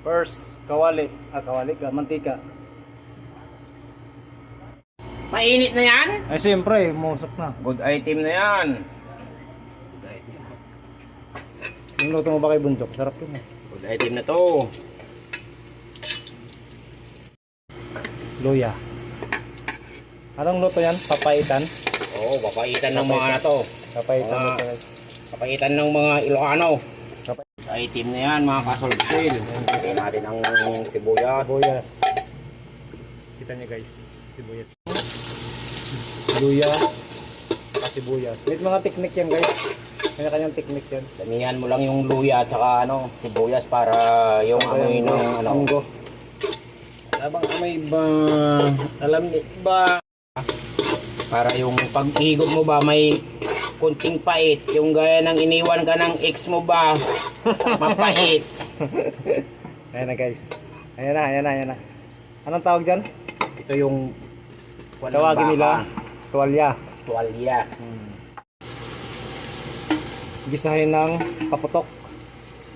First, kawali. Kawali ka, mantika. Mainit na yan? Ay, siyempre, musok na. Good item na yan. Yung luto mo ba kay Bundok? Sarap yun eh. Good item na to. Luya. Anong luto yan? Papaitan? Oo, papaitan ng mga na to. Papaitan Mga- luto. Papaitan ng mga Ilocano. Papaitan. Item na yan mga kasolsil. Lagyan natin ang sibuyas. Sibuyas. Kita niyo guys. Sibuyas. Luya. Sibuyas. May mga teknik yan guys. Kanya-kanyang teknik yan. Damihan mo lang yung luya at saka sibuyas para yung amoy ng Munggo. Habang amoy ba, alam ni ba, para yung pag-higop mo ba may kunting pait, yung gaya ng iniwan ka ng ex mo ba, mapait. Ayan na guys. Ayan na. Anong tawag dyan? Ito yung Tawagin nila tuwalya. tuwalya. Gisahin ng paputok.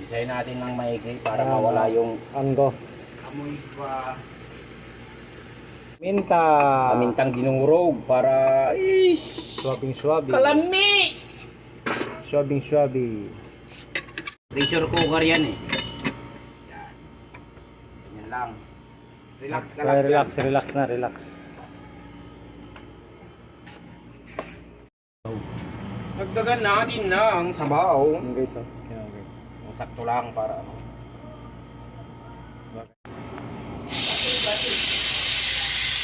Isahin natin ng maigi para mawala yung Anggo. amoy ba. Minta. Kamintang dinurog para Swabing-swabi. kalami. Swabing-swabi. Pressure cooker yan eh. Yan. Ganyan lang. Relax ka lang. Relax. Dagdagan natin ng sabaw. Ayan guys, oh. Ayan guys. Yung sakto lang para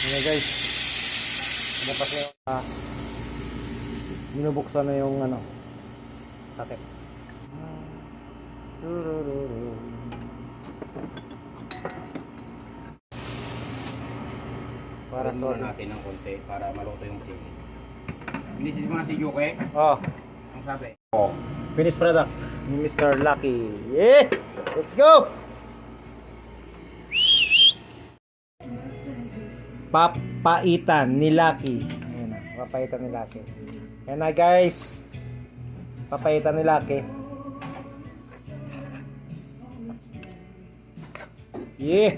Ayan guys. Bukas na yung binubuksan na yung takip. Para para sa natin ng konti para maluto yung sili. Binisis mo na si Juke. Oh, Ang sabi? Oh. finished product ni Mr. Lucky. Yeah! Let's go! Papaitan ni Lucky. Ayan na, papaitan ni Lucky. Ayan na guys. Papaitan ni Lucky. Yeah!